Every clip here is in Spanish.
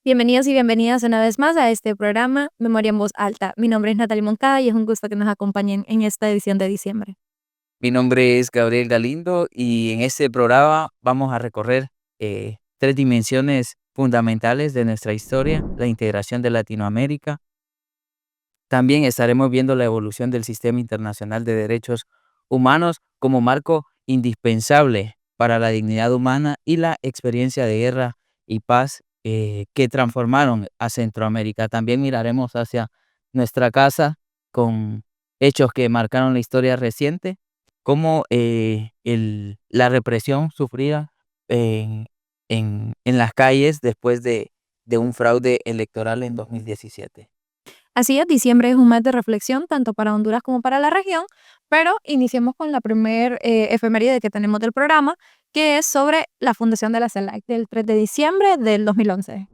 Bienvenidos y bienvenidas una vez más a este programa Memoria en Voz Alta. Mi nombre es Natalie Moncada y es un gusto que nos acompañen en esta edición de diciembre. Mi nombre es Gabriel Galindo y en este programa vamos a recorrer tres dimensiones fundamentales de nuestra historia: la integración de Latinoamérica. También estaremos viendo la evolución del sistema internacional de derechos humanos como marco indispensable para la dignidad humana y la experiencia de guerra y paz que transformaron a Centroamérica. También miraremos hacia nuestra casa con hechos que marcaron la historia reciente, como la represión sufrida en, en las calles después de un fraude electoral en 2017. Así es, diciembre es un mes de reflexión tanto para Honduras como para la región, pero iniciemos con la primer efeméride que tenemos del programa, que es sobre la fundación de la CELAC del 3 de diciembre del 2011.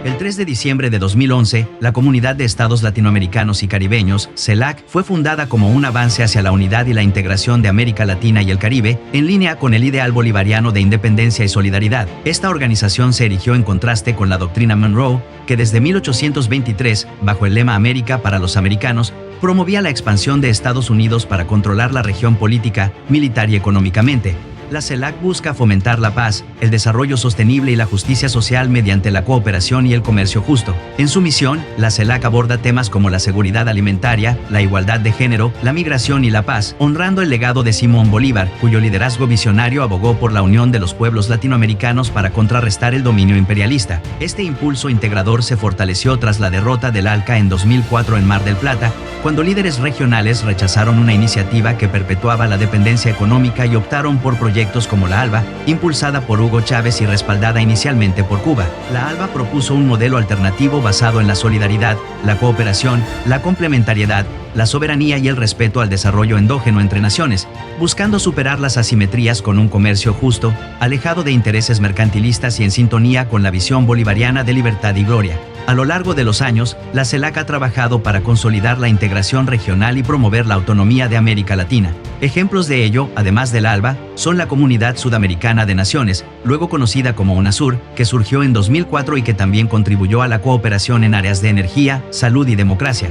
El 3 de diciembre de 2011, la Comunidad de Estados Latinoamericanos y Caribeños, CELAC, fue fundada como un avance hacia la unidad y la integración de América Latina y el Caribe, en línea con el ideal bolivariano de independencia y solidaridad. Esta organización se erigió en contraste con la doctrina Monroe, que desde 1823, bajo el lema América para los americanos, promovía la expansión de Estados Unidos para controlar la región política, militar y económicamente. La CELAC busca fomentar la paz, el desarrollo sostenible y la justicia social mediante la cooperación y el comercio justo. En su misión, la CELAC aborda temas como la seguridad alimentaria, la igualdad de género, la migración y la paz, honrando el legado de Simón Bolívar, cuyo liderazgo visionario abogó por la unión de los pueblos latinoamericanos para contrarrestar el dominio imperialista. Este impulso integrador se fortaleció tras la derrota del ALCA en 2004 en Mar del Plata, cuando líderes regionales rechazaron una iniciativa que perpetuaba la dependencia económica y optaron por proyectos como la ALBA, impulsada por Hugo Chávez y respaldada inicialmente por Cuba. La ALBA propuso un modelo alternativo basado en la solidaridad, la cooperación, la complementariedad, la soberanía y el respeto al desarrollo endógeno entre naciones, buscando superar las asimetrías con un comercio justo, alejado de intereses mercantilistas y en sintonía con la visión bolivariana de libertad y gloria. A lo largo de los años, la CELAC ha trabajado para consolidar la integración regional y promover la autonomía de América Latina. Ejemplos de ello, además del ALBA, son la Comunidad Sudamericana de Naciones, luego conocida como UNASUR, que surgió en 2004 y que también contribuyó a la cooperación en áreas de energía, salud y democracia.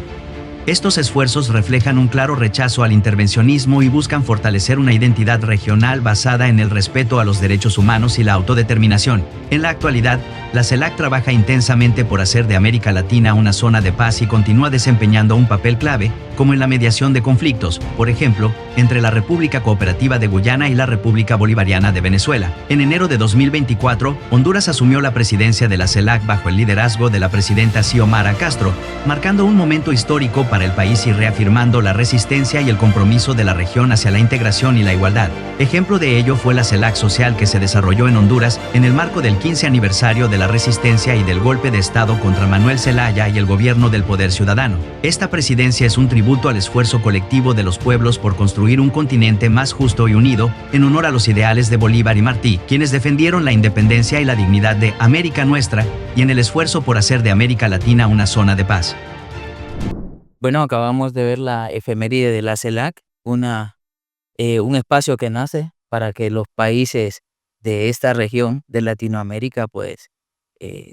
Estos esfuerzos reflejan un claro rechazo al intervencionismo y buscan fortalecer una identidad regional basada en el respeto a los derechos humanos y la autodeterminación. En la actualidad, la CELAC trabaja intensamente por hacer de América Latina una zona de paz y continúa desempeñando un papel clave, como en la mediación de conflictos, por ejemplo, entre la República Cooperativa de Guyana y la República Bolivariana de Venezuela. En enero de 2024, Honduras asumió la presidencia de la CELAC bajo el liderazgo de la presidenta Xiomara Castro, marcando un momento histórico para el país y reafirmando la resistencia y el compromiso de la región hacia la integración y la igualdad. Ejemplo de ello fue la CELAC Social que se desarrolló en Honduras en el marco del 15 aniversario de la resistencia y del golpe de Estado contra Manuel Zelaya y el gobierno del Poder Ciudadano. Esta presidencia es un tributo al esfuerzo colectivo de los pueblos por construir un continente más justo y unido, en honor a los ideales de Bolívar y Martí, quienes defendieron la independencia y la dignidad de América Nuestra, y en el esfuerzo por hacer de América Latina una zona de paz. Bueno, acabamos de ver la efeméride de la CELAC, un espacio que nace para que los países de esta región de Latinoamérica pues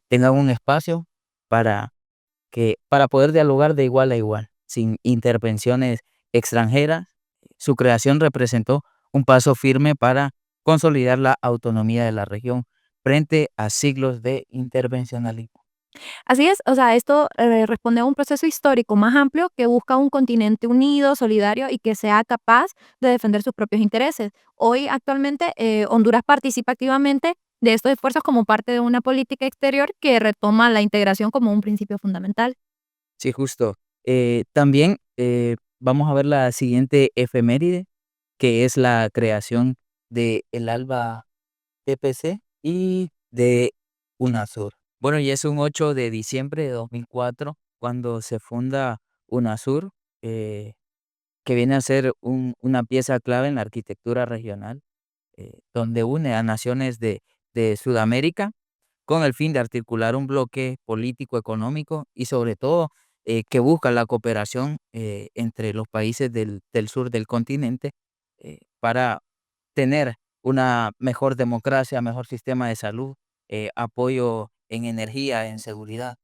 tengan un espacio para para poder dialogar de igual a igual, sin intervenciones extranjeras. Su creación representó un paso firme para consolidar la autonomía de la región frente a siglos de intervencionalismo. Así es, o sea, esto responde a un proceso histórico más amplio que busca un continente unido, solidario y que sea capaz de defender sus propios intereses. Hoy, actualmente, Honduras participa activamente de estos esfuerzos como parte de una política exterior que retoma la integración como un principio fundamental. Sí, justo. También vamos a ver la siguiente efeméride, que es la creación de el ALBA PPC y de UNASUR. Bueno, y es un 8 de diciembre de 2004 cuando se funda UNASUR, eh, que viene a ser una pieza clave en la arquitectura regional, donde une a naciones de Sudamérica con el fin de articular un bloque político, económico y sobre todo que busca la cooperación entre los países del sur del continente para tener una mejor democracia, mejor sistema de salud apoyo en energía, en seguridad.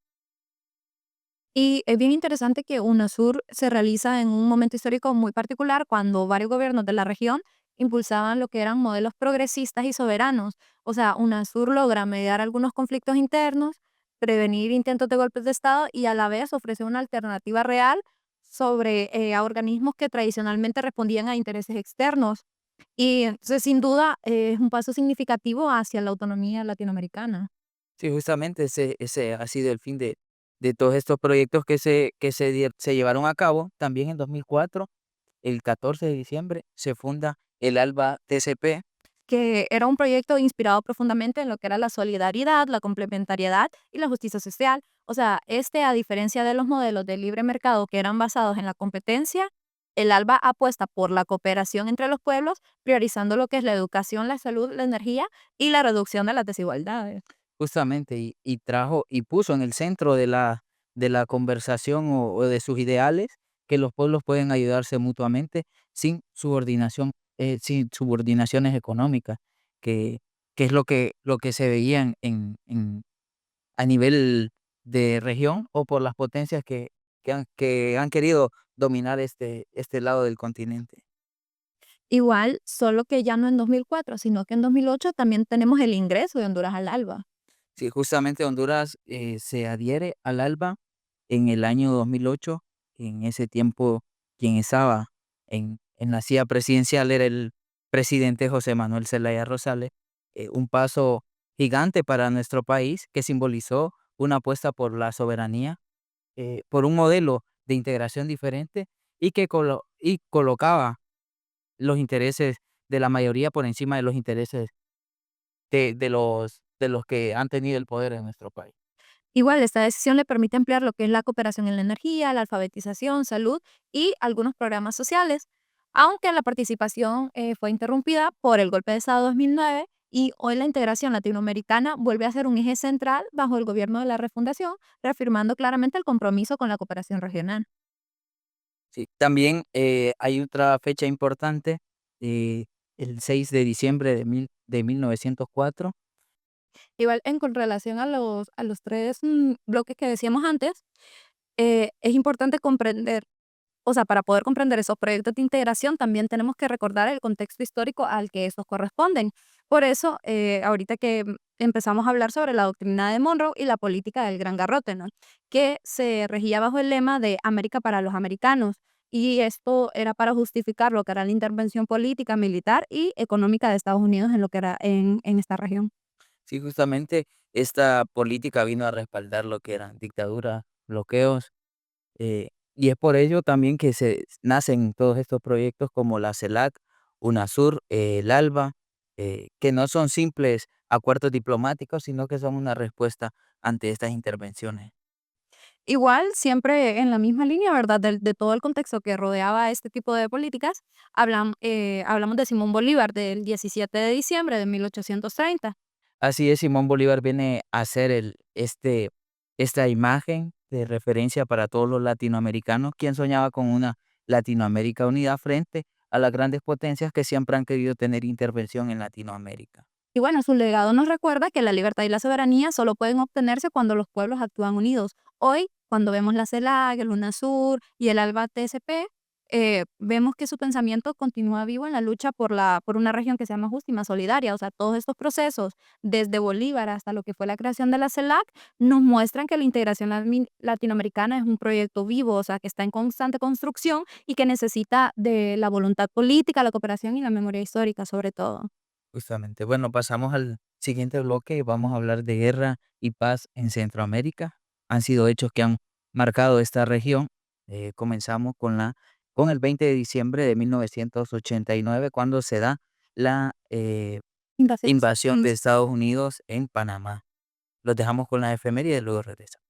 Y es bien interesante que UNASUR se realiza en un momento histórico muy particular cuando varios gobiernos de la región impulsaban lo que eran modelos progresistas y soberanos. O sea, UNASUR logra mediar algunos conflictos internos, prevenir intentos de golpes de Estado y a la vez ofrecer una alternativa real sobre a organismos que tradicionalmente respondían a intereses externos. Y entonces, sin duda, es un paso significativo hacia la autonomía latinoamericana. Sí, justamente ese ha sido el fin de todos estos proyectos que se llevaron a cabo. También en 2004, el 14 de diciembre, se funda el ALBA TCP. Que era un proyecto inspirado profundamente en lo que era la solidaridad, la complementariedad y la justicia social. O sea, a diferencia de los modelos de libre mercado que eran basados en la competencia, el ALBA apuesta por la cooperación entre los pueblos, priorizando lo que es la educación, la salud, la energía y la reducción de las desigualdades. Justamente, y trajo y puso en el centro de la conversación o de sus ideales que los pueblos pueden ayudarse mutuamente sin subordinaciones económicas, que que es lo que se veía en a nivel de región o por las potencias que han querido dominar este lado del continente. Igual, solo que ya no en 2004, sino que en 2008 también tenemos el ingreso de Honduras al ALBA. Sí, justamente Honduras, se adhiere al ALBA en el año 2008. En ese tiempo, quien estaba en la silla presidencial era el presidente José Manuel Zelaya Rosales, un paso gigante para nuestro país que simbolizó una apuesta por la soberanía, por un modelo de integración diferente y colocaba los intereses de la mayoría por encima de los intereses de los que han tenido el poder en nuestro país. Igual, esta decisión le permite ampliar lo que es la cooperación en la energía, la alfabetización, salud y algunos programas sociales, aunque la participación fue interrumpida por el golpe de Estado 2009 y hoy la integración latinoamericana vuelve a ser un eje central bajo el gobierno de la refundación, reafirmando claramente el compromiso con la cooperación regional. Sí, también, hay otra fecha importante, el 6 de diciembre de 1904. Igual, con relación a los tres bloques que decíamos antes, es importante comprender. O sea, para poder comprender esos proyectos de integración, también tenemos que recordar el contexto histórico al que estos corresponden. Por eso, ahorita que empezamos a hablar sobre la doctrina de Monroe y la política del Gran Garrote, ¿no? Que se regía bajo el lema de América para los americanos. Y esto era para justificar lo que era la intervención política, militar y económica de Estados Unidos en lo que era en esta región. Sí, justamente esta política vino a respaldar lo que eran dictaduras, bloqueos, y es por ello también que se nacen todos estos proyectos como la CELAC, UNASUR, el ALBA, que no son simples acuerdos diplomáticos, sino que son una respuesta ante estas intervenciones. Igual, siempre en la misma línea, ¿verdad? De todo el contexto que rodeaba este tipo de políticas, hablamos de Simón Bolívar del 17 de diciembre de 1830. Así es, Simón Bolívar viene a ser esta imagen de referencia para todos los latinoamericanos, quien soñaba con una Latinoamérica unida frente a las grandes potencias que siempre han querido tener intervención en Latinoamérica. Y bueno, su legado nos recuerda que la libertad y la soberanía solo pueden obtenerse cuando los pueblos actúan unidos. Hoy, cuando vemos la CELAC, el UNASUR y el ALBA TCP, vemos que su pensamiento continúa vivo en la lucha por una región que sea más justa y más solidaria. O sea, todos estos procesos, desde Bolívar hasta lo que fue la creación de la CELAC, nos muestran que la integración latinoamericana es un proyecto vivo, o sea, que está en constante construcción y que necesita de la voluntad política, la cooperación y la memoria histórica, sobre todo. Justamente. Bueno, pasamos al siguiente bloque y vamos a hablar de guerra y paz en Centroamérica. Han sido hechos que han marcado esta región. Comenzamos con el 20 de diciembre de 1989, cuando se da la Invasión. invasión de Estados Unidos en Panamá. Los dejamos con las efemérides y luego regresamos.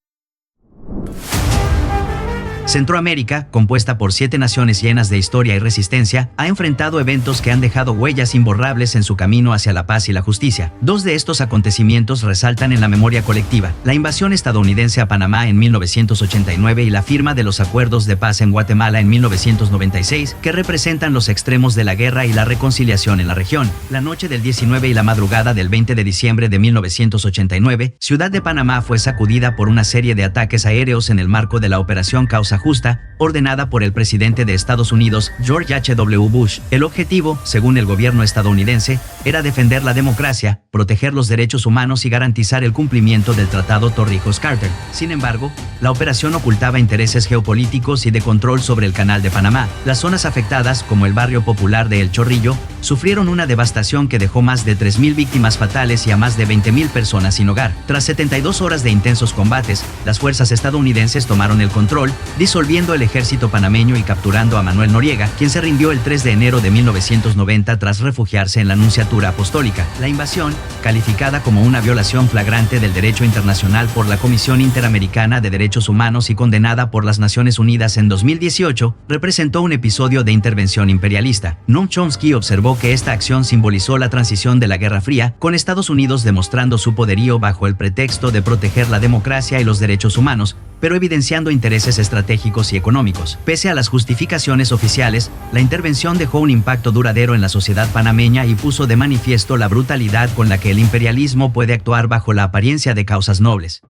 Centroamérica, compuesta por 7 naciones llenas de historia y resistencia, ha enfrentado eventos que han dejado huellas imborrables en su camino hacia la paz y la justicia. Dos de estos acontecimientos resaltan en la memoria colectiva: la invasión estadounidense a Panamá en 1989 y la firma de los acuerdos de paz en Guatemala en 1996, que representan los extremos de la guerra y la reconciliación en la región. La noche del 19 y la madrugada del 20 de diciembre de 1989, Ciudad de Panamá fue sacudida por una serie de ataques aéreos en el marco de la Operación Causa Justa, ordenada por el presidente de Estados Unidos, George H.W. Bush. El objetivo, según el gobierno estadounidense, era defender la democracia, proteger los derechos humanos y garantizar el cumplimiento del Tratado Torrijos-Carter. Sin embargo, la operación ocultaba intereses geopolíticos y de control sobre el Canal de Panamá. Las zonas afectadas, como el barrio popular de El Chorrillo, sufrieron una devastación que dejó más de 3.000 víctimas fatales y a más de 20.000 personas sin hogar. Tras 72 horas de intensos combates, las fuerzas estadounidenses tomaron el control, disolviendo el ejército panameño y capturando a Manuel Noriega, quien se rindió el 3 de enero de 1990 tras refugiarse en la Nunciatura Apostólica. La invasión, calificada como una violación flagrante del derecho internacional por la Comisión Interamericana de Derechos Humanos y condenada por las Naciones Unidas en 2018, representó un episodio de intervención imperialista. Noam Chomsky observó que esta acción simbolizó la transición de la Guerra Fría, con Estados Unidos demostrando su poderío bajo el pretexto de proteger la democracia y los derechos humanos, pero evidenciando intereses estratégicos y económicos. Pese a las justificaciones oficiales, la intervención dejó un impacto duradero en la sociedad panameña y puso de manifiesto la brutalidad con la que el imperialismo puede actuar bajo la apariencia de causas nobles.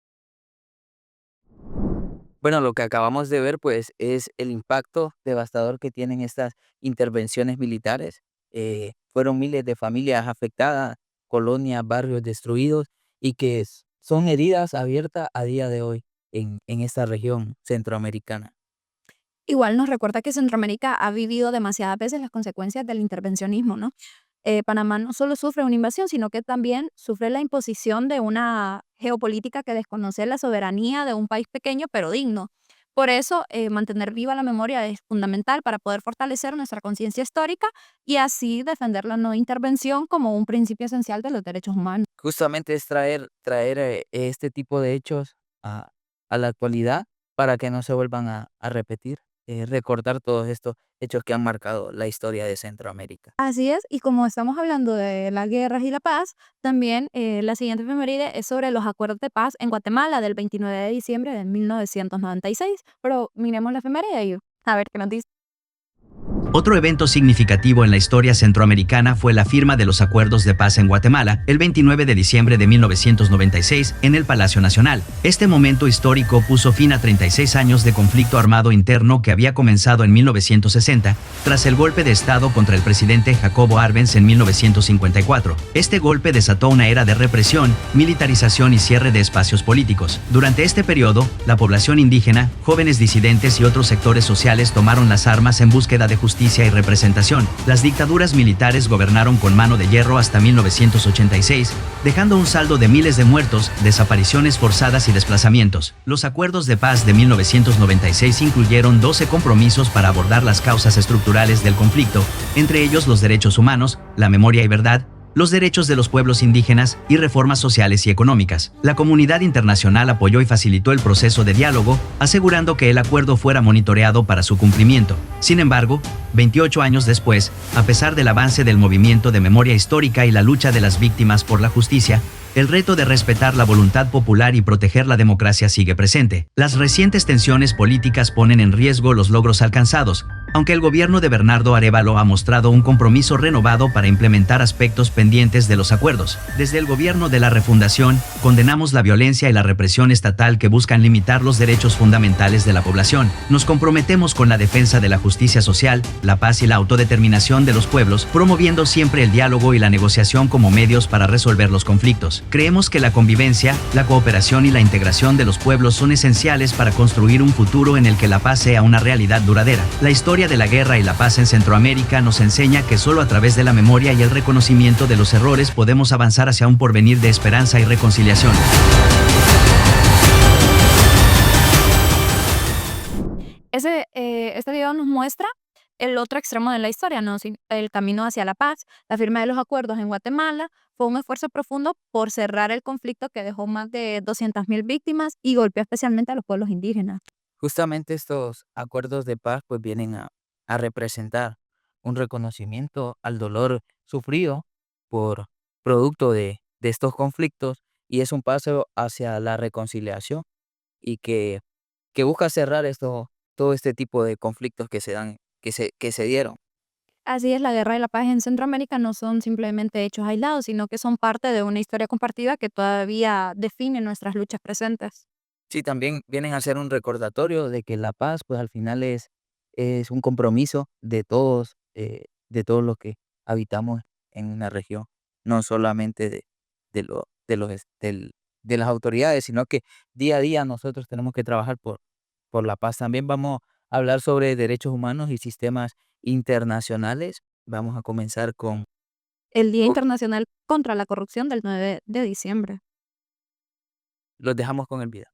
Bueno, lo que acabamos de ver, pues, es el impacto devastador que tienen estas intervenciones militares. Fueron miles de familias afectadas, colonias, barrios destruidos y que son heridas abiertas a día de hoy en esta región centroamericana. Igual nos recuerda que Centroamérica ha vivido demasiadas veces las consecuencias del intervencionismo, ¿no? Panamá no solo sufre una invasión, sino que también sufre la imposición de una geopolítica que desconoce la soberanía de un país pequeño pero digno. Por eso, mantener viva la memoria es fundamental para poder fortalecer nuestra conciencia histórica y así defender la no intervención como un principio esencial de los derechos humanos. Justamente es traer este tipo de hechos a, a la actualidad para que no se vuelvan a repetir, recordar todos estos hechos que han marcado la historia de Centroamérica. Así es, y como estamos hablando de las guerras y la paz, también la siguiente efeméride es sobre los acuerdos de paz en Guatemala del 29 de diciembre de 1996. Pero miremos la efeméride y a ver qué nos dice. Otro evento significativo en la historia centroamericana fue la firma de los acuerdos de paz en Guatemala el 29 de diciembre de 1996 en el Palacio Nacional. Este momento histórico puso fin a 36 años de conflicto armado interno que había comenzado en 1960 tras el golpe de Estado contra el presidente Jacobo Arbenz en 1954. Este golpe desató una era de represión, militarización y cierre de espacios políticos. Durante este periodo, la población indígena, jóvenes disidentes y otros sectores sociales tomaron las armas en búsqueda de justicia y representación. Las dictaduras militares gobernaron con mano de hierro hasta 1986, dejando un saldo de miles de muertos, desapariciones forzadas y desplazamientos. Los acuerdos de paz de 1996 incluyeron 12 compromisos para abordar las causas estructurales del conflicto, entre ellos los derechos humanos, la memoria y verdad, los derechos de los pueblos indígenas y reformas sociales y económicas. La comunidad internacional apoyó y facilitó el proceso de diálogo, asegurando que el acuerdo fuera monitoreado para su cumplimiento. Sin embargo, 28 años después, a pesar del avance del movimiento de memoria histórica y la lucha de las víctimas por la justicia, el reto de respetar la voluntad popular y proteger la democracia sigue presente. Las recientes tensiones políticas ponen en riesgo los logros alcanzados, aunque el gobierno de Bernardo Arévalo ha mostrado un compromiso renovado para implementar aspectos pendientes de los acuerdos. Desde el gobierno de la refundación, condenamos la violencia y la represión estatal que buscan limitar los derechos fundamentales de la población. Nos comprometemos con la defensa de la justicia social, la paz y la autodeterminación de los pueblos, promoviendo siempre el diálogo y la negociación como medios para resolver los conflictos. Creemos que la convivencia, la cooperación y la integración de los pueblos son esenciales para construir un futuro en el que la paz sea una realidad duradera. La historia de la guerra y la paz en Centroamérica nos enseña que solo a través de la memoria y el reconocimiento de los errores podemos avanzar hacia un porvenir de esperanza y reconciliación. Este video nos muestra el otro extremo de la historia, ¿no? El camino hacia la paz. La firma de los acuerdos en Guatemala fue un esfuerzo profundo por cerrar el conflicto que dejó más de 200.000 víctimas y golpeó especialmente a los pueblos indígenas. Justamente estos acuerdos de paz pues vienen a representar un reconocimiento al dolor sufrido por producto de estos conflictos y es un paso hacia la reconciliación y que busca cerrar todo este tipo de conflictos que se dan, que se dieron. Así es, la guerra y la paz en Centroamérica no son simplemente hechos aislados, sino que son parte de una historia compartida que todavía define nuestras luchas presentes. Sí, también vienen a ser un recordatorio de que la paz, pues al final es un compromiso de todos los que habitamos en una región, no solamente de las autoridades, sino que día a día nosotros tenemos que trabajar por la paz. También vamos a hablar sobre derechos humanos y sistemas internacionales. Vamos a comenzar El Día con- Internacional contra la Corrupción del 9 de diciembre. los dejamos con el video.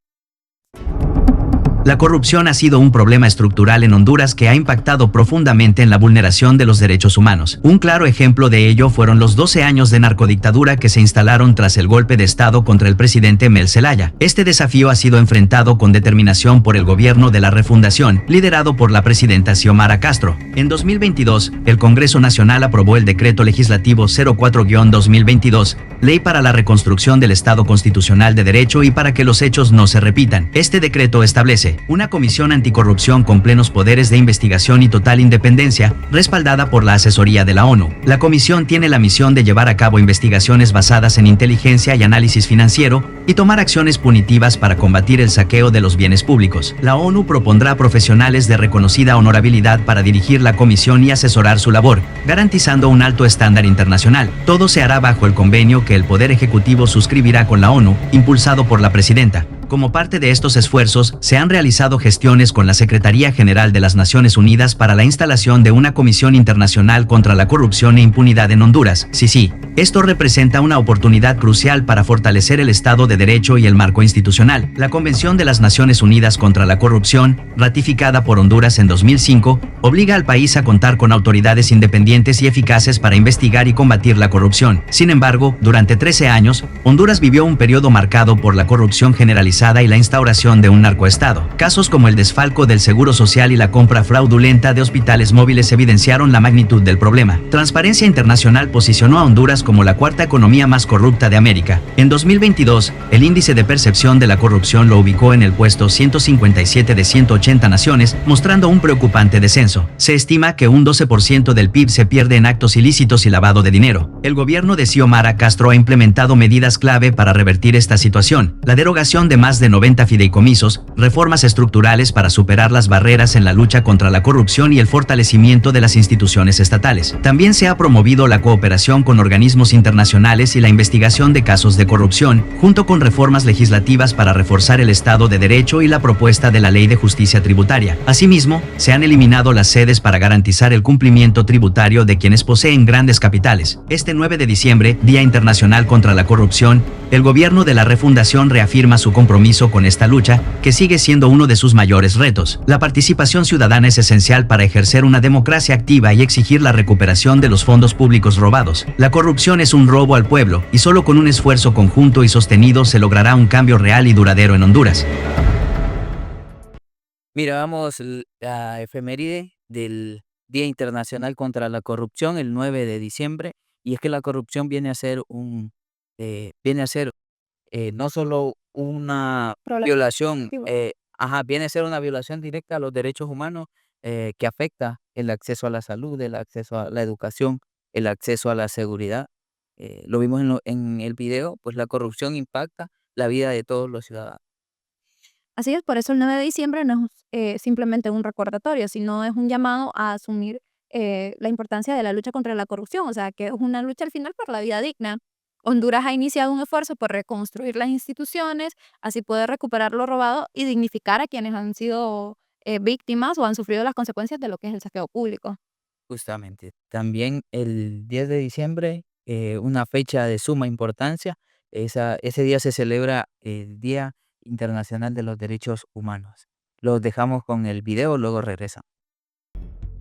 La corrupción ha sido un problema estructural en Honduras que ha impactado profundamente en la vulneración de los derechos humanos. Un claro ejemplo de ello fueron los 12 años de narcodictadura que se instalaron tras el golpe de Estado contra el presidente Mel Zelaya. Este desafío ha sido enfrentado con determinación por el gobierno de la refundación, liderado por la presidenta Xiomara Castro. En 2022, el Congreso Nacional aprobó el Decreto Legislativo 04-2022, Ley para la Reconstrucción del Estado Constitucional de Derecho y para que los hechos no se repitan. Este decreto establece una comisión anticorrupción con plenos poderes de investigación y total independencia, respaldada por la asesoría de la ONU. La comisión tiene la misión de llevar a cabo investigaciones basadas en inteligencia y análisis financiero y tomar acciones punitivas para combatir el saqueo de los bienes públicos. La ONU propondrá profesionales de reconocida honorabilidad para dirigir la comisión y asesorar su labor, garantizando un alto estándar internacional. Todo se hará bajo el convenio que el Poder Ejecutivo suscribirá con la ONU, impulsado por la presidenta. Como parte de estos esfuerzos, se han realizado gestiones con la Secretaría General de las Naciones Unidas para la instalación de una Comisión Internacional contra la Corrupción e Impunidad en Honduras, CICI. Esto representa una oportunidad crucial para fortalecer el Estado de Derecho y el marco institucional. La Convención de las Naciones Unidas contra la Corrupción, ratificada por Honduras en 2005, obliga al país a contar con autoridades independientes y eficaces para investigar y combatir la corrupción. Sin embargo, durante 13 años, Honduras vivió un periodo marcado por la corrupción generalizada y la instauración de un narcoestado. Casos como el desfalco del Seguro Social y la compra fraudulenta de hospitales móviles evidenciaron la magnitud del problema. Transparencia Internacional posicionó a Honduras como la cuarta economía más corrupta de América. En 2022, el índice de percepción de la corrupción lo ubicó en el puesto 157 de 180 naciones, mostrando un preocupante descenso. Se estima que un 12% del PIB se pierde en actos ilícitos y lavado de dinero. El gobierno de Xiomara Castro ha implementado medidas clave para revertir esta situación. La derogación de más de 90 fideicomisos, reformas estructurales para superar las barreras en la lucha contra la corrupción y el fortalecimiento de las instituciones estatales. También se ha promovido la cooperación con organismos internacionales y la investigación de casos de corrupción, junto con reformas legislativas para reforzar el Estado de Derecho y la propuesta de la Ley de Justicia Tributaria. Asimismo, se han eliminado las sedes para garantizar el cumplimiento tributario de quienes poseen grandes capitales. Este 9 de diciembre, Día Internacional contra la Corrupción, el gobierno de la refundación reafirma su compromiso con esta lucha, que sigue siendo uno de sus mayores retos. La participación ciudadana es esencial para ejercer una democracia activa y exigir la recuperación de los fondos públicos robados. La corrupción es un robo al pueblo, y solo con un esfuerzo conjunto y sostenido se logrará un cambio real y duradero en Honduras. Mira, vamos la efeméride del Día Internacional contra la Corrupción, el 9 de diciembre, y es que la corrupción viene a ser no solo una Problema. violación, viene a ser una violación directa a los derechos humanos que afecta el acceso a la salud, el acceso a la educación, el acceso a la seguridad. Lo vimos en el video, pues la corrupción impacta la vida de todos los ciudadanos. Así es, por eso el 9 de diciembre no es simplemente un recordatorio, sino es un llamado a asumir la importancia de la lucha contra la corrupción, o sea, que es una lucha al final por la vida digna. Honduras ha iniciado un esfuerzo por reconstruir las instituciones, así poder recuperar lo robado y dignificar a quienes han sido víctimas o han sufrido las consecuencias de lo que es el saqueo público. Justamente. También el 10 de diciembre, una fecha de suma importancia, ese día se celebra el Día Internacional de los Derechos Humanos. Los dejamos con el video, luego regresamos.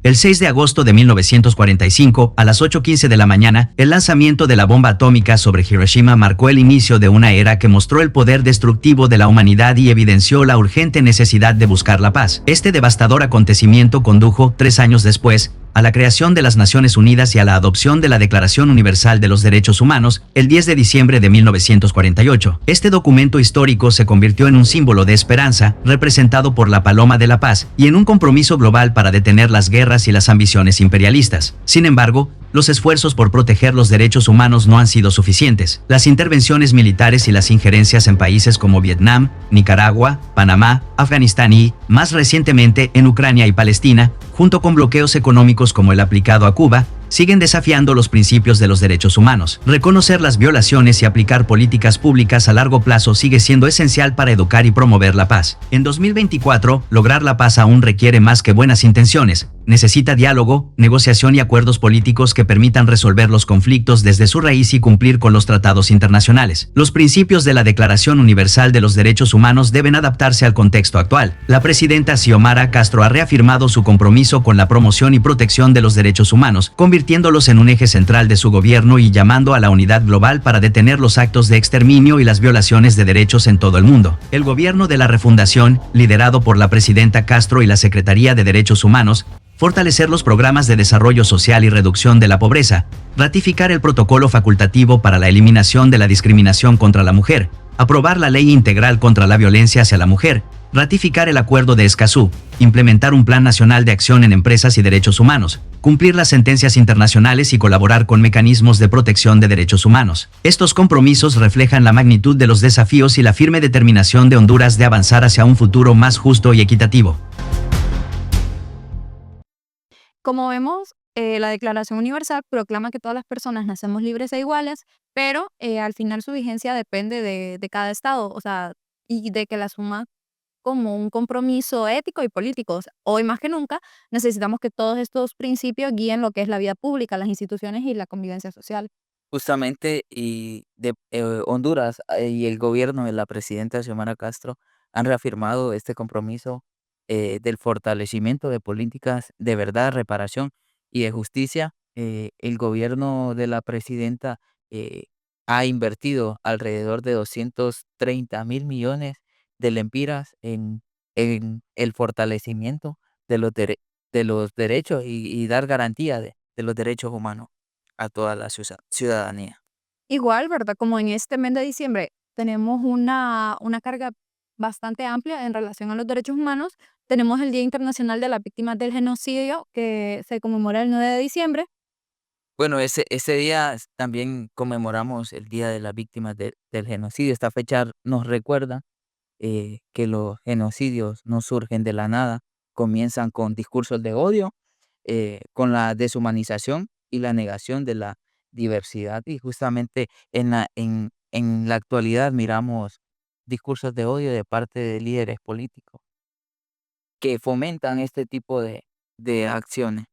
El 6 de agosto de 1945, a las 8:15 de la mañana, el lanzamiento de la bomba atómica sobre Hiroshima marcó el inicio de una era que mostró el poder destructivo de la humanidad y evidenció la urgente necesidad de buscar la paz. Este devastador acontecimiento condujo, 3 años después, a la creación de las Naciones Unidas y a la adopción de la Declaración Universal de los Derechos Humanos, el 10 de diciembre de 1948. Este documento histórico se convirtió en un símbolo de esperanza, representado por la Paloma de la Paz, y en un compromiso global para detener las guerras y las ambiciones imperialistas. Sin embargo, los esfuerzos por proteger los derechos humanos no han sido suficientes. Las intervenciones militares y las injerencias en países como Vietnam, Nicaragua, Panamá, Afganistán y, más recientemente, en Ucrania y Palestina, junto con bloqueos económicos como el aplicado a Cuba, siguen desafiando los principios de los derechos humanos. Reconocer las violaciones y aplicar políticas públicas a largo plazo sigue siendo esencial para educar y promover la paz. En 2024, lograr la paz aún requiere más que buenas intenciones. Necesita diálogo, negociación y acuerdos políticos que permitan resolver los conflictos desde su raíz y cumplir con los tratados internacionales. Los principios de la Declaración Universal de los Derechos Humanos deben adaptarse al contexto actual. La presidenta Xiomara Castro ha reafirmado su compromiso con la promoción y protección de los derechos humanos, convirtiéndolos en un eje central de su gobierno y llamando a la unidad global para detener los actos de exterminio y las violaciones de derechos en todo el mundo. El gobierno de la refundación, liderado por la presidenta Castro y la Secretaría de Derechos Humanos, fortalecer los programas de desarrollo social y reducción de la pobreza, ratificar el protocolo facultativo para la eliminación de la discriminación contra la mujer, aprobar la ley integral contra la violencia hacia la mujer, ratificar el acuerdo de Escazú, implementar un plan nacional de acción en empresas y derechos humanos, cumplir las sentencias internacionales y colaborar con mecanismos de protección de derechos humanos. Estos compromisos reflejan la magnitud de los desafíos y la firme determinación de Honduras de avanzar hacia un futuro más justo y equitativo. Como vemos, la Declaración Universal proclama que todas las personas nacemos libres e iguales, pero al final su vigencia depende de cada estado, o sea, y de que la asuma como un compromiso ético y político. O sea, hoy más que nunca necesitamos que todos estos principios guíen lo que es la vida pública, las instituciones y la convivencia social. Justamente, y de Honduras y el gobierno de la presidenta Xiomara Castro han reafirmado este compromiso del fortalecimiento de políticas de verdad, reparación y de justicia. El gobierno de la presidenta eh, ha invertido alrededor de 230.000 millones de lempiras en el fortalecimiento de de los derechos y dar garantía de los derechos humanos a toda la ciudadanía. Igual, ¿verdad? Como en este mes de diciembre tenemos una carga bastante amplia en relación a los derechos humanos, tenemos el Día Internacional de las Víctimas del Genocidio que se conmemora el 9 de diciembre. Bueno, ese día también conmemoramos el Día de las Víctimas del Genocidio. Esta fecha nos recuerda que los genocidios no surgen de la nada, comienzan con discursos de odio, con la deshumanización y la negación de la diversidad. Y justamente en la actualidad miramos discursos de odio de parte de líderes políticos que fomentan este tipo de acciones.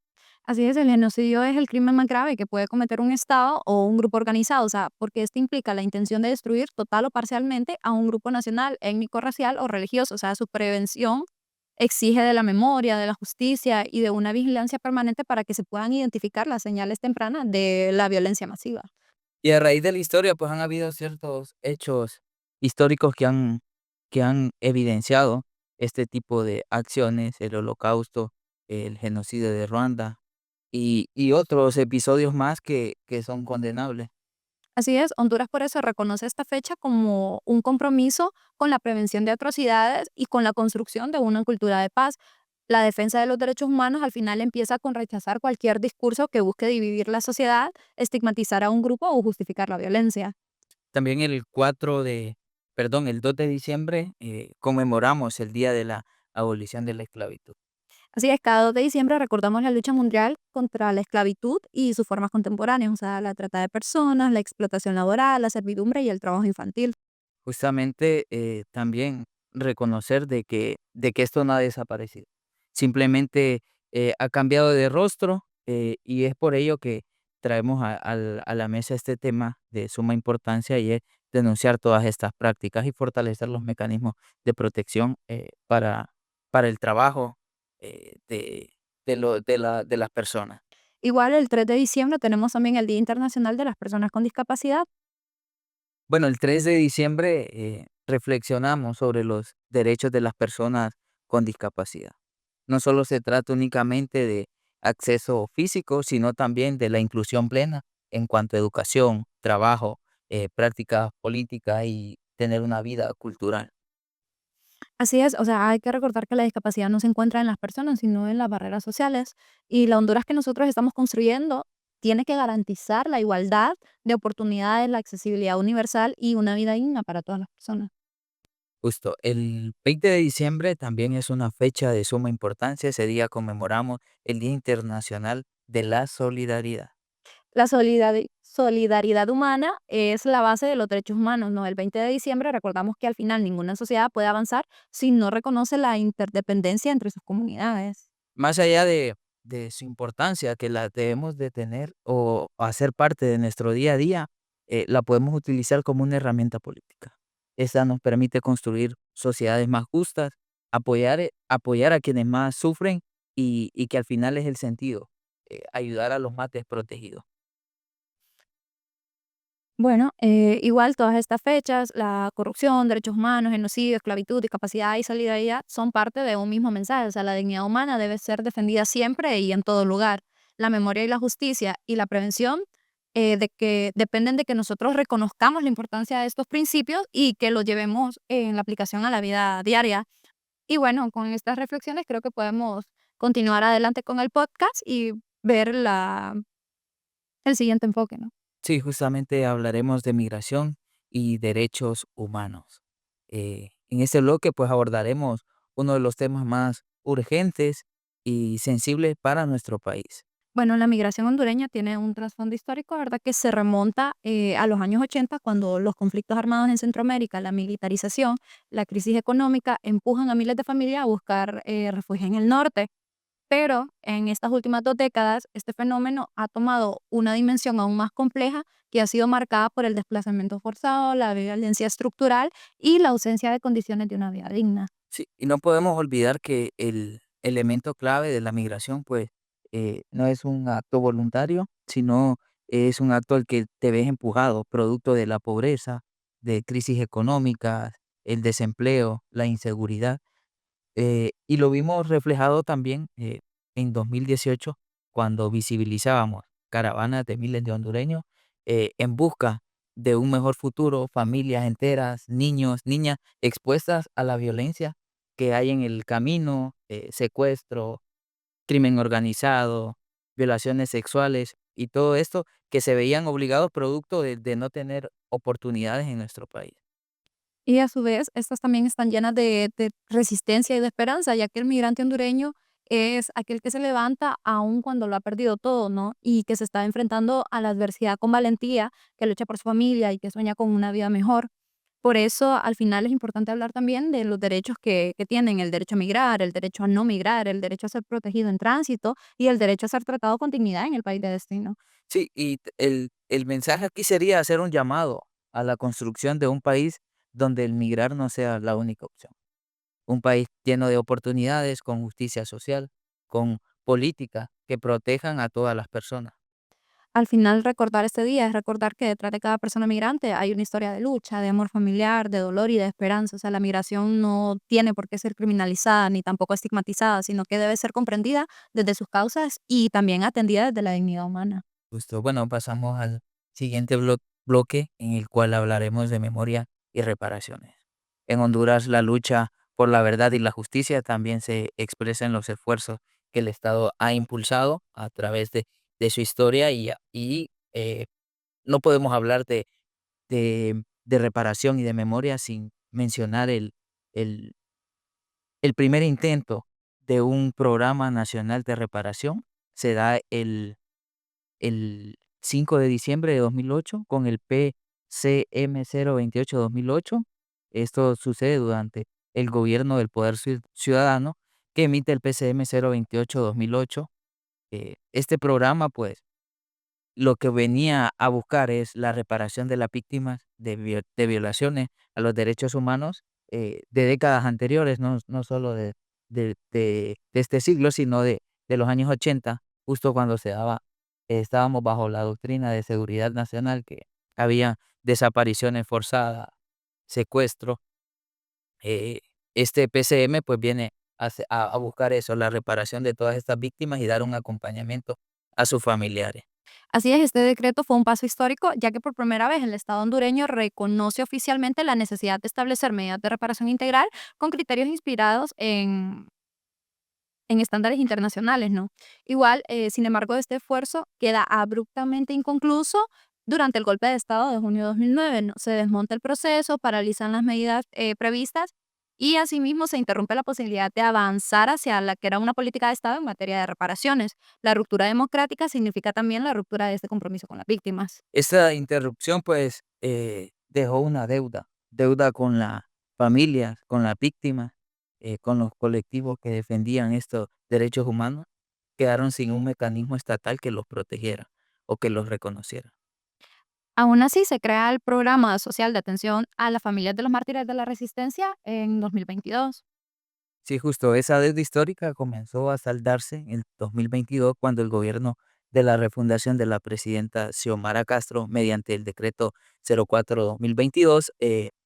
Así es, el genocidio es el crimen más grave que puede cometer un Estado o un grupo organizado, o sea, porque este implica la intención de destruir total o parcialmente a un grupo nacional, étnico, racial o religioso. O sea, su prevención exige de la memoria, de la justicia y de una vigilancia permanente para que se puedan identificar las señales tempranas de la violencia masiva. Y a raíz de la historia, pues han habido ciertos hechos históricos que han evidenciado este tipo de acciones, el Holocausto, el genocidio de Ruanda y otros episodios más que son condenables. Así es, Honduras por eso reconoce esta fecha como un compromiso con la prevención de atrocidades y con la construcción de una cultura de paz. La defensa de los derechos humanos al final empieza con rechazar cualquier discurso que busque dividir la sociedad, estigmatizar a un grupo o justificar la violencia. También el 2 de diciembre conmemoramos el Día de la Abolición de la Esclavitud. Así es, cada 2 de diciembre recordamos la lucha mundial contra la esclavitud y sus formas contemporáneas, o sea, la trata de personas, la explotación laboral, la servidumbre y el trabajo infantil. Justamente también reconocer de que esto no ha desaparecido. Simplemente ha cambiado de rostro y es por ello que traemos a la mesa este tema de suma importancia y es denunciar todas estas prácticas y fortalecer los mecanismos de protección para el trabajo de de las personas. Igual el 3 de diciembre tenemos también el Día Internacional de las Personas con Discapacidad. Bueno, el 3 de diciembre reflexionamos sobre los derechos de las personas con discapacidad. No solo se trata únicamente de acceso físico, sino también de la inclusión plena en cuanto a educación, trabajo, prácticas políticas y tener una vida cultural. Así es, o sea, hay que recordar que la discapacidad no se encuentra en las personas, sino en las barreras sociales. Y la Honduras que nosotros estamos construyendo tiene que garantizar la igualdad de oportunidades, la accesibilidad universal y una vida digna para todas las personas. Justo, el 20 de diciembre también es una fecha de suma importancia. Ese día conmemoramos el Día Internacional de la Solidaridad. La solidaridad humana es la base de los derechos humanos, ¿no? El 20 de diciembre recordamos que al final ninguna sociedad puede avanzar si no reconoce la interdependencia entre sus comunidades. Más allá de su importancia, que la debemos de tener o hacer parte de nuestro día a día, la podemos utilizar como una herramienta política. Esta nos permite construir sociedades más justas, apoyar a quienes más sufren y que al final es el sentido, ayudar a los más desprotegidos. Bueno, igual todas estas fechas, la corrupción, derechos humanos, genocidio, esclavitud, discapacidad y solidaridad son parte de un mismo mensaje. O sea, la dignidad humana debe ser defendida siempre y en todo lugar. La memoria y la justicia y la prevención de que dependen de que nosotros reconozcamos la importancia de estos principios y que los llevemos en la aplicación a la vida diaria. Y bueno, con estas reflexiones creo que podemos continuar adelante con el podcast y ver el siguiente enfoque, ¿no? Sí, justamente hablaremos de migración y derechos humanos. En este bloque, pues abordaremos uno de los temas más urgentes y sensibles para nuestro país. Bueno, la migración hondureña tiene un trasfondo histórico, ¿verdad? Que se remonta a los años 80, cuando los conflictos armados en Centroamérica, la militarización, la crisis económica empujan a miles de familias a buscar refugio en el norte. Pero en estas últimas 2 décadas, este fenómeno ha tomado una dimensión aún más compleja, que ha sido marcada por el desplazamiento forzado, la violencia estructural y la ausencia de condiciones de una vida digna. Sí, y no podemos olvidar que el elemento clave de la migración, pues, no es un acto voluntario, sino es un acto al que te ves empujado, producto de la pobreza, de crisis económicas, el desempleo, la inseguridad. Y lo vimos reflejado también en 2018, cuando visibilizábamos caravanas de miles de hondureños en busca de un mejor futuro, familias enteras, niños, niñas expuestas a la violencia que hay en el camino, secuestro, crimen organizado, violaciones sexuales y todo esto que se veían obligados producto de no tener oportunidades en nuestro país. Y a su vez, estas también están llenas de resistencia y de esperanza, ya que el migrante hondureño es aquel que se levanta aun cuando lo ha perdido todo, ¿no? Y que se está enfrentando a la adversidad con valentía, que lucha por su familia y que sueña con una vida mejor. Por eso, al final es importante hablar también de los derechos que tienen: el derecho a migrar, el derecho a no migrar, el derecho a ser protegido en tránsito y el derecho a ser tratado con dignidad en el país de destino. Sí, y el mensaje aquí sería hacer un llamado a la construcción de un país donde el migrar no sea la única opción. Un país lleno de oportunidades, con justicia social, con políticas que protejan a todas las personas. Al final, recordar este día es recordar que detrás de cada persona migrante hay una historia de lucha, de amor familiar, de dolor y de esperanza. O sea, la migración no tiene por qué ser criminalizada ni tampoco estigmatizada, sino que debe ser comprendida desde sus causas y también atendida desde la dignidad humana. Justo, bueno, pasamos al siguiente bloque en el cual hablaremos de memoria y reparaciones. En Honduras, la lucha por la verdad y la justicia también se expresa en los esfuerzos que el Estado ha impulsado a través de su historia y no podemos hablar de reparación y de memoria sin mencionar el, el primer intento de un programa nacional de reparación. Se da el 5 de diciembre de 2008 con el PCM 028-2008. Esto sucede durante el gobierno del Poder Ciudadano, que emite el PCM 028-2008. Este programa, pues, lo que venía a buscar es la reparación de las víctimas de violaciones a los derechos humanos de décadas anteriores, no solo de este siglo, sino de los años 80, justo cuando estábamos bajo la doctrina de seguridad nacional, que había desapariciones forzadas, secuestro. Este PCM pues viene a buscar eso, la reparación de todas estas víctimas y dar un acompañamiento a sus familiares. Así es, este decreto fue un paso histórico, ya que por primera vez el Estado hondureño reconoce oficialmente la necesidad de establecer medidas de reparación integral con criterios inspirados en estándares internacionales, ¿no? Igual, sin embargo, este esfuerzo queda abruptamente inconcluso durante el golpe de Estado de junio de 2009, ¿no? Se desmonta el proceso, paralizan las medidas previstas y asimismo se interrumpe la posibilidad de avanzar hacia la que era una política de Estado en materia de reparaciones. La ruptura democrática significa también la ruptura de este compromiso con las víctimas. Esta interrupción pues dejó una deuda con las familias, con las víctimas, con los colectivos que defendían estos derechos humanos, quedaron sin un mecanismo estatal que los protegiera o que los reconociera. Aún así, se crea el Programa Social de Atención a las Familias de los Mártires de la Resistencia en 2022. Sí, justo esa deuda histórica comenzó a saldarse en el 2022 cuando el gobierno de la refundación de la presidenta Xiomara Castro, mediante el decreto 04/2022,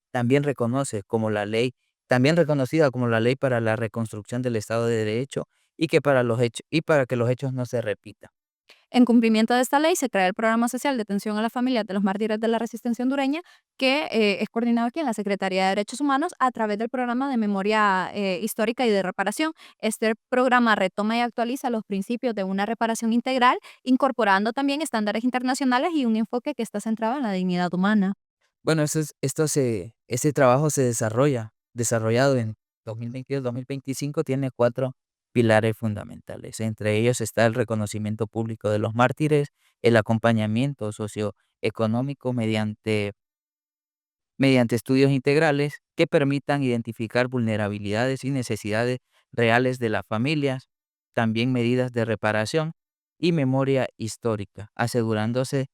también reconoce como la ley, también reconocida como la Ley para la Reconstrucción del Estado de Derecho y para que los hechos no se repitan. En cumplimiento de esta ley, se crea el Programa Social de Atención a las Familias de los Mártires de la Resistencia hondureña, que es coordinado aquí en la Secretaría de Derechos Humanos a través del Programa de Memoria Histórica y de Reparación. Este programa retoma y actualiza los principios de una reparación integral, incorporando también estándares internacionales y un enfoque que está centrado en la dignidad humana. Bueno, este trabajo desarrollado en 2022-2025, tiene 4 pilares fundamentales. Entre ellos está el reconocimiento público de los mártires, el acompañamiento socioeconómico mediante estudios integrales que permitan identificar vulnerabilidades y necesidades reales de las familias, también medidas de reparación y memoria histórica, asegurándose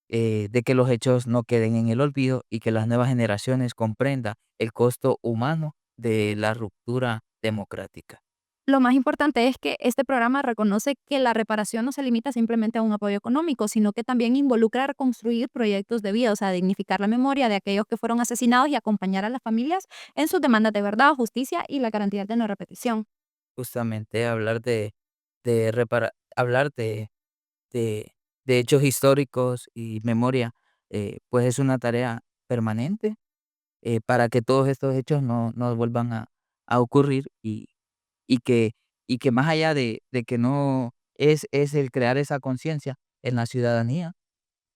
de que los hechos no queden en el olvido y que las nuevas generaciones comprendan el costo humano de la ruptura democrática. Lo más importante es que este programa reconoce que la reparación no se limita simplemente a un apoyo económico, sino que también involucra reconstruir proyectos de vida, o sea, dignificar la memoria de aquellos que fueron asesinados y acompañar a las familias en sus demandas de verdad, justicia y la garantía de no repetición. Justamente hablar de, de hechos históricos y memoria, pues es una tarea permanente, para que todos estos hechos no vuelvan a ocurrir y que, y que más allá de que no es el crear esa conciencia en la ciudadanía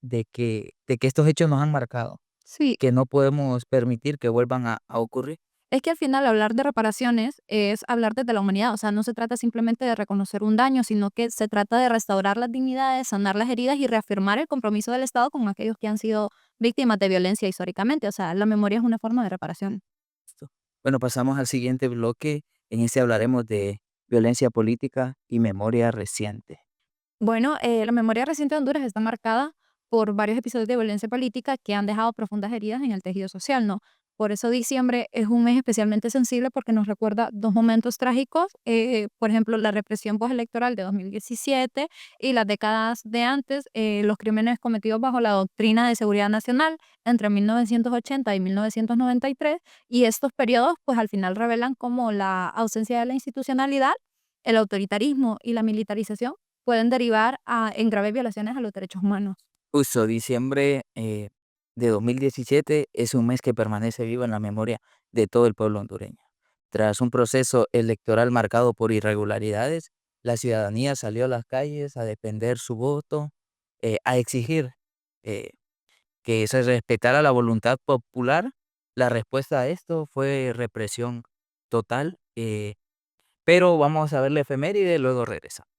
de que estos hechos nos han marcado, Sí, que no podemos permitir que vuelvan a ocurrir. es que al final hablar de reparaciones es hablar desde la humanidad, o sea, no se trata simplemente de reconocer un daño, sino que se trata de restaurar las dignidades, sanar las heridas y reafirmar el compromiso del Estado con aquellos que han sido víctimas de violencia históricamente, o sea, la memoria es una forma de reparación. Listo. Bueno, pasamos al siguiente bloque. En este hablaremos de violencia política y memoria reciente. Bueno, la memoria reciente de Honduras está marcada por varios episodios de violencia política que han dejado profundas heridas en el tejido social, ¿no? Por eso diciembre es un mes especialmente sensible porque nos recuerda dos momentos trágicos, por ejemplo, la represión postelectoral de 2017 y las décadas de antes, los crímenes cometidos bajo la doctrina de seguridad nacional entre 1980 y 1993, y estos periodos pues al final revelan cómo la ausencia de la institucionalidad, el autoritarismo y la militarización pueden derivar en graves violaciones a los derechos humanos. Justo diciembre de 2017 es un mes que permanece vivo en la memoria de todo el pueblo hondureño. Tras un proceso electoral marcado por irregularidades, la ciudadanía salió a las calles a defender su voto, a exigir eh, que se respetara la voluntad popular. La respuesta a esto fue represión total, pero vamos a ver la efeméride y luego regresamos.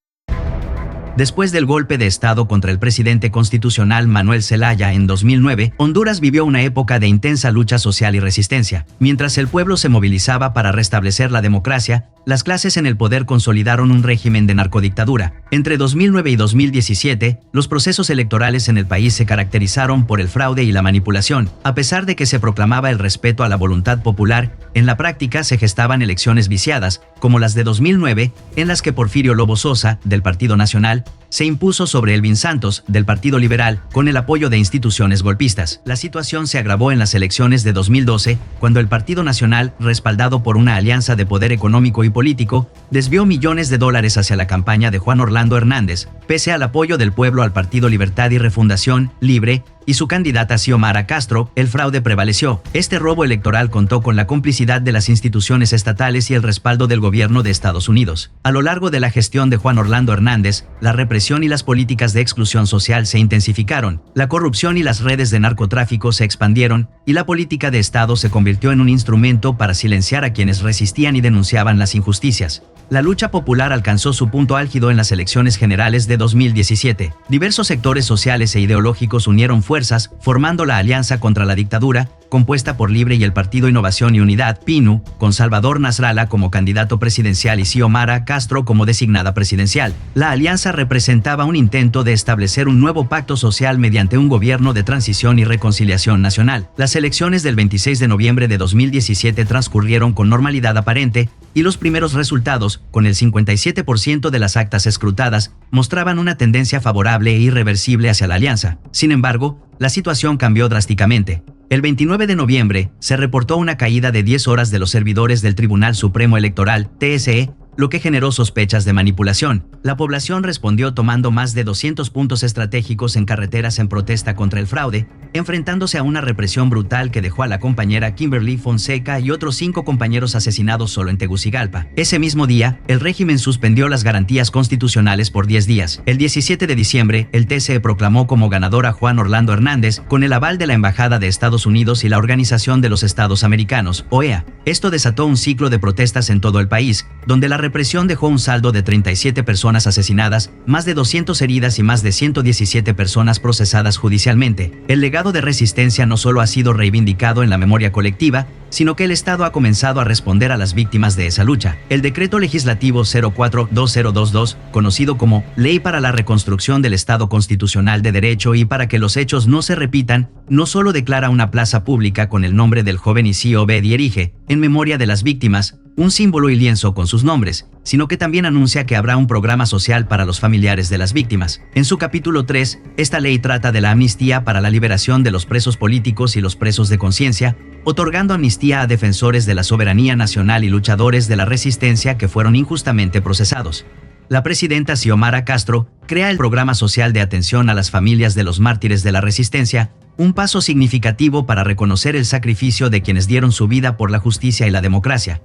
Después del golpe de Estado contra el presidente constitucional Manuel Zelaya en 2009, Honduras vivió una época de intensa lucha social y resistencia. Mientras el pueblo se movilizaba para restablecer la democracia, las clases en el poder consolidaron un régimen de narcodictadura. Entre 2009 y 2017, los procesos electorales en el país se caracterizaron por el fraude y la manipulación. A pesar de que se proclamaba el respeto a la voluntad popular, en la práctica se gestaban elecciones viciadas, como las de 2009, en las que Porfirio Lobo Sosa, del Partido Nacional, se impuso sobre Elvin Santos, del Partido Liberal, con el apoyo de instituciones golpistas. La situación se agravó en las elecciones de 2012, cuando el Partido Nacional, respaldado por una alianza de poder económico y político, desvió millones de dólares hacia la campaña de Juan Orlando Hernández. Pese al apoyo del pueblo al Partido Libertad y Refundación, Libre, y su candidata Xiomara Castro, el fraude prevaleció. Este robo electoral contó con la complicidad de las instituciones estatales y el respaldo del gobierno de Estados Unidos. A lo largo de la gestión de Juan Orlando Hernández, la represión y las políticas de exclusión social se intensificaron, la corrupción y las redes de narcotráfico se expandieron, y la política de Estado se convirtió en un instrumento para silenciar a quienes resistían y denunciaban las injusticias. La lucha popular alcanzó su punto álgido en las elecciones generales de 2017. Diversos sectores sociales e ideológicos unieron fuerzas, formando la Alianza contra la Dictadura, compuesta por Libre y el Partido Innovación y Unidad, PINU, con Salvador Nasralla como candidato presidencial y Xiomara Castro como designada presidencial. La alianza representaba un intento de establecer un nuevo pacto social mediante un gobierno de transición y reconciliación nacional. Las elecciones del 26 de noviembre de 2017 transcurrieron con normalidad aparente, y los primeros resultados, con el 57% de las actas escrutadas, mostraban una tendencia favorable e irreversible hacia la alianza. Sin embargo, la situación cambió drásticamente. El 29 de noviembre, se reportó una caída de 10 horas de los servidores del Tribunal Supremo Electoral, TSE, lo que generó sospechas de manipulación. La población respondió tomando más de 200 puntos estratégicos en carreteras en protesta contra el fraude, enfrentándose a una represión brutal que dejó a la compañera Kimberly Fonseca y otros 5 compañeros asesinados solo en Tegucigalpa. Ese mismo día, el régimen suspendió las garantías constitucionales por 10 días. El 17 de diciembre, el TSE proclamó como ganador a Juan Orlando Hernández, con el aval de la Embajada de Estados Unidos y la Organización de los Estados Americanos, OEA. Esto desató un ciclo de protestas en todo el país, donde la represión dejó un saldo de 37 personas asesinadas, más de 200 heridas y más de 117 personas procesadas judicialmente. El legado de resistencia no solo ha sido reivindicado en la memoria colectiva, sino que el Estado ha comenzado a responder a las víctimas de esa lucha. El Decreto Legislativo 04-2022, conocido como Ley para la Reconstrucción del Estado Constitucional de Derecho y para que los hechos no se repitan, no solo declara una plaza pública con el nombre del joven Isío Obed y erige, en memoria de las víctimas, un símbolo y lienzo con sus nombres, sino que también anuncia que habrá un programa social para los familiares de las víctimas. En su capítulo 3, esta ley trata de la amnistía para la liberación de los presos políticos y los presos de conciencia, otorgando amnistía a defensores de la soberanía nacional y luchadores de la resistencia que fueron injustamente procesados. La presidenta Xiomara Castro crea el Programa Social de Atención a las Familias de los Mártires de la Resistencia, un paso significativo para reconocer el sacrificio de quienes dieron su vida por la justicia y la democracia.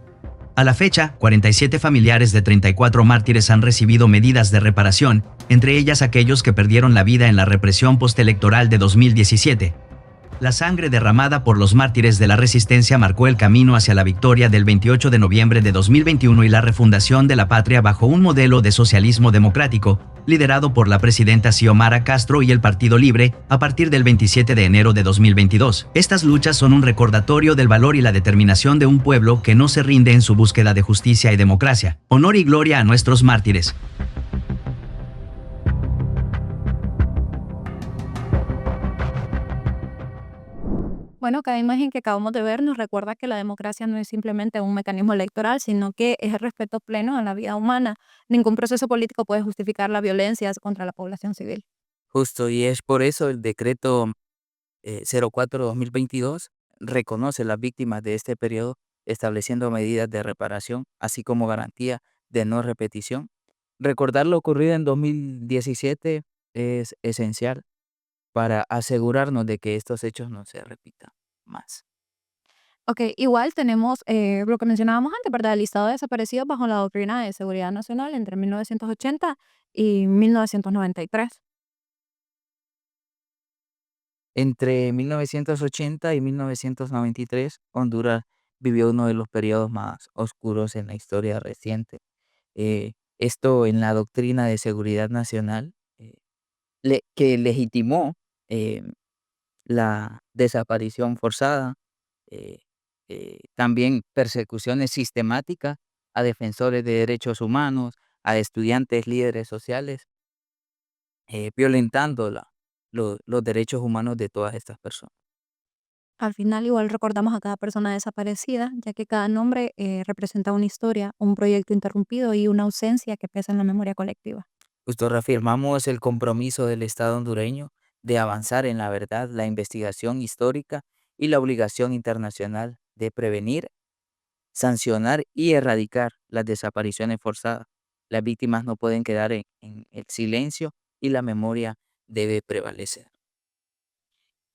A la fecha, 47 familiares de 34 mártires han recibido medidas de reparación, entre ellas aquellos que perdieron la vida en la represión postelectoral de 2017. La sangre derramada por los mártires de la resistencia marcó el camino hacia la victoria del 28 de noviembre de 2021 y la refundación de la patria bajo un modelo de socialismo democrático, liderado por la presidenta Xiomara Castro y el Partido Libre, a partir del 27 de enero de 2022. Estas luchas son un recordatorio del valor y la determinación de un pueblo que no se rinde en su búsqueda de justicia y democracia. Honor y gloria a nuestros mártires. Bueno, cada imagen que acabamos de ver nos recuerda que la democracia no es simplemente un mecanismo electoral, sino que es el respeto pleno a la vida humana. Ningún proceso político puede justificar la violencia contra la población civil. Justo, y es por eso el decreto 04-2022 reconoce las víctimas de este periodo, estableciendo medidas de reparación, así como garantía de no repetición. Recordar lo ocurrido en 2017 es esencial para asegurarnos de que estos hechos no se repitan más. Ok, igual tenemos lo que mencionábamos antes, ¿verdad? El listado de desaparecidos bajo la doctrina de seguridad nacional entre 1980 y 1993. Entre 1980 y 1993, Honduras vivió uno de los periodos más oscuros en la historia reciente. Esto en la doctrina de seguridad nacional, que legitimó eh, la desaparición forzada, eh, también persecuciones sistemáticas a defensores de derechos humanos, a estudiantes líderes sociales, violentando los derechos humanos de todas estas personas. Al final igual recordamos a cada persona desaparecida, ya que cada nombre representa una historia, un proyecto interrumpido y una ausencia que pesa en la memoria colectiva. Justo reafirmamos el compromiso del Estado hondureño de avanzar en la verdad, la investigación histórica y la obligación internacional de prevenir, sancionar y erradicar las desapariciones forzadas. Las víctimas no pueden quedar en el silencio y la memoria debe prevalecer.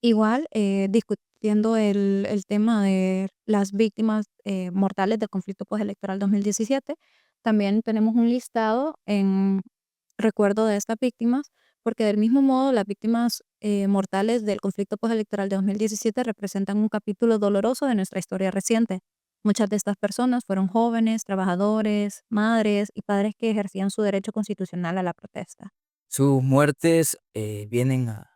Igual, discutiendo el tema de las víctimas mortales del conflicto postelectoral 2017, también tenemos un listado en recuerdo de estas víctimas, porque del mismo modo las víctimas mortales del conflicto postelectoral de 2017 representan un capítulo doloroso de nuestra historia reciente. Muchas de estas personas fueron jóvenes, trabajadores, madres y padres que ejercían su derecho constitucional a la protesta. Sus muertes vienen a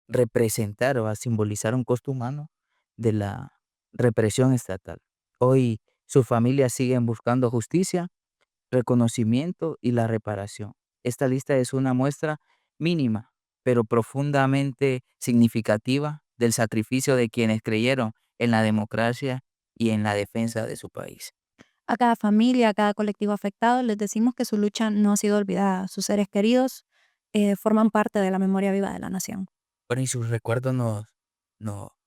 representar o a simbolizar un costo humano de la represión estatal. Hoy sus familias siguen buscando justicia, reconocimiento y la reparación. Esta lista es una muestra mínima, pero profundamente significativa del sacrificio de quienes creyeron en la democracia y en la defensa de su país. A cada familia, a cada colectivo afectado, les decimos que su lucha no ha sido olvidada. Sus seres queridos forman parte de la memoria viva de la nación. Bueno, y sus recuerdos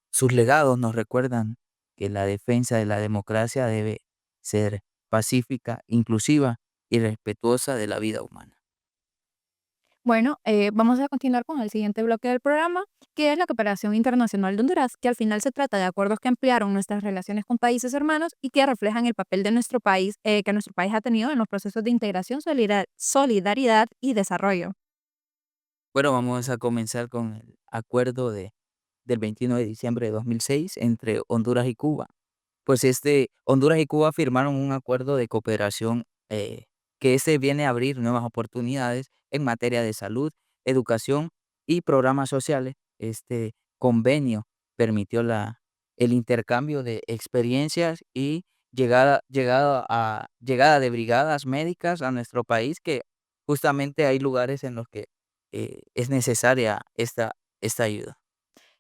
sus legados nos recuerdan que la defensa de la democracia debe ser pacífica, inclusiva y respetuosa de la vida humana. Bueno, vamos a continuar con el siguiente bloque del programa, que es la cooperación internacional de Honduras, que al final se trata de acuerdos que ampliaron nuestras relaciones con países hermanos y que reflejan el papel de nuestro país, que nuestro país ha tenido en los procesos de integración, solidaridad y desarrollo. Bueno, vamos a comenzar con el acuerdo del 21 de diciembre de 2006 entre Honduras y Cuba. Pues Honduras y Cuba firmaron un acuerdo de cooperación que viene a abrir nuevas oportunidades en materia de salud, educación y programas sociales. Este convenio permitió el intercambio de experiencias y llegada de brigadas médicas a nuestro país, que justamente hay lugares en los que es necesaria esta ayuda.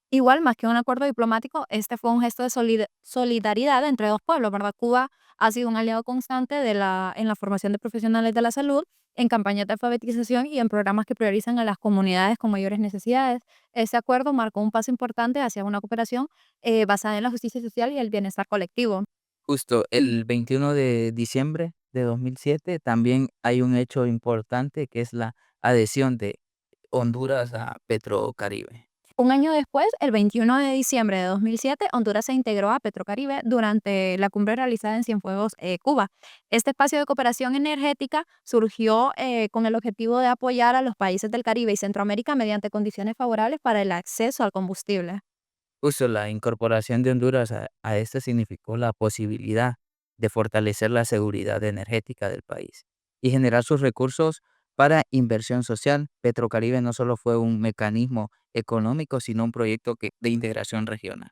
Igual, más que un acuerdo diplomático, este fue un gesto de solidaridad entre dos pueblos, ¿verdad? Cuba ha sido un aliado constante en la formación de profesionales de la salud, en campañas de alfabetización y en programas que priorizan a las comunidades con mayores necesidades. Ese acuerdo marcó un paso importante hacia una cooperación basada en la justicia social y el bienestar colectivo. Justo el 21 de diciembre de 2007 también hay un hecho importante que es la adhesión de Honduras a Petrocaribe. Un año después, el 21 de diciembre de 2007, Honduras se integró a Petrocaribe durante la cumbre realizada en Cienfuegos, Cuba. Este espacio de cooperación energética surgió con el objetivo de apoyar a los países del Caribe y Centroamérica mediante condiciones favorables para el acceso al combustible. Justo la incorporación de Honduras a esto significó la posibilidad de fortalecer la seguridad energética del país y generar sus recursos para inversión social. Petrocaribe no solo fue un mecanismo económico, sino un proyecto de integración regional.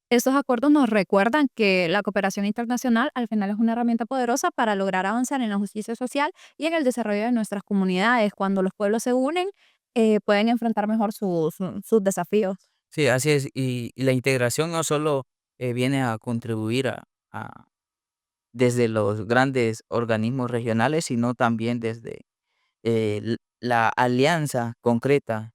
Estos acuerdos nos recuerdan que la cooperación internacional al final es una herramienta poderosa para lograr avanzar en la justicia social y en el desarrollo de nuestras comunidades. Cuando los pueblos se unen, pueden enfrentar mejor sus desafíos. Sí, así es. Y la integración no solo viene a contribuir desde los grandes organismos regionales, sino también desde la alianza concreta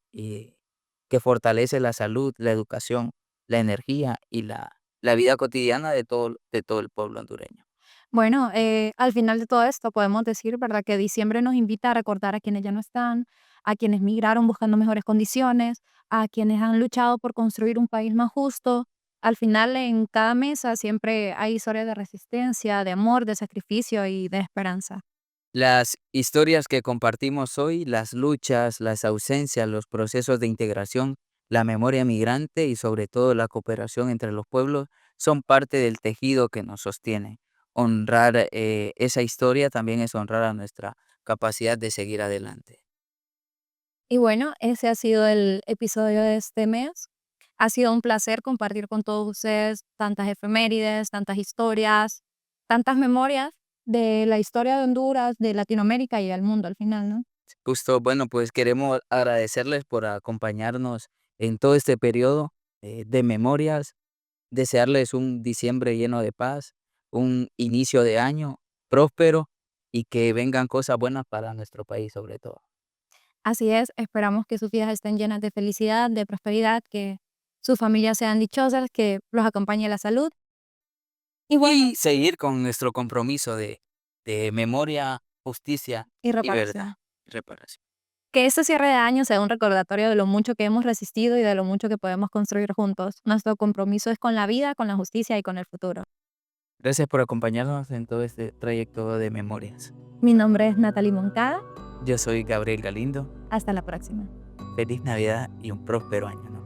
que fortalece la salud, la educación, la energía y la vida cotidiana de todo el pueblo hondureño. Bueno, al final de todo esto podemos decir, ¿verdad?, que diciembre nos invita a recordar a quienes ya no están, a quienes migraron buscando mejores condiciones, a quienes han luchado por construir un país más justo. Al final, en cada mesa siempre hay historias de resistencia, de amor, de sacrificio y de esperanza. Las historias que compartimos hoy, las luchas, las ausencias, los procesos de integración, la memoria migrante y sobre todo la cooperación entre los pueblos son parte del tejido que nos sostiene. Honrar esa historia también es honrar a nuestra capacidad de seguir adelante. Y bueno, ese ha sido el episodio de este mes. Ha sido un placer compartir con todos ustedes tantas efemérides, tantas historias, tantas memorias de la historia de Honduras, de Latinoamérica y del mundo al final, ¿no? Justo, bueno, pues queremos agradecerles por acompañarnos en todo este periodo de memorias, desearles un diciembre lleno de paz, un inicio de año próspero y que vengan cosas buenas para nuestro país sobre todo. Así es, esperamos que sus vidas estén llenas de felicidad, de prosperidad, que sus familias sean dichosas, que los acompañe la salud. Y bueno, Y seguir con nuestro compromiso de memoria, justicia y y reparación. verdad. Reparación. Que este cierre de año sea un recordatorio de lo mucho que hemos resistido y de lo mucho que podemos construir juntos. Nuestro compromiso es con la vida, con la justicia y con el futuro. Gracias por acompañarnos en todo este trayecto de memorias. Mi nombre es Natalie Moncada. Yo soy Gabriel Galindo. Hasta la próxima. Feliz Navidad y un próspero año nuevo.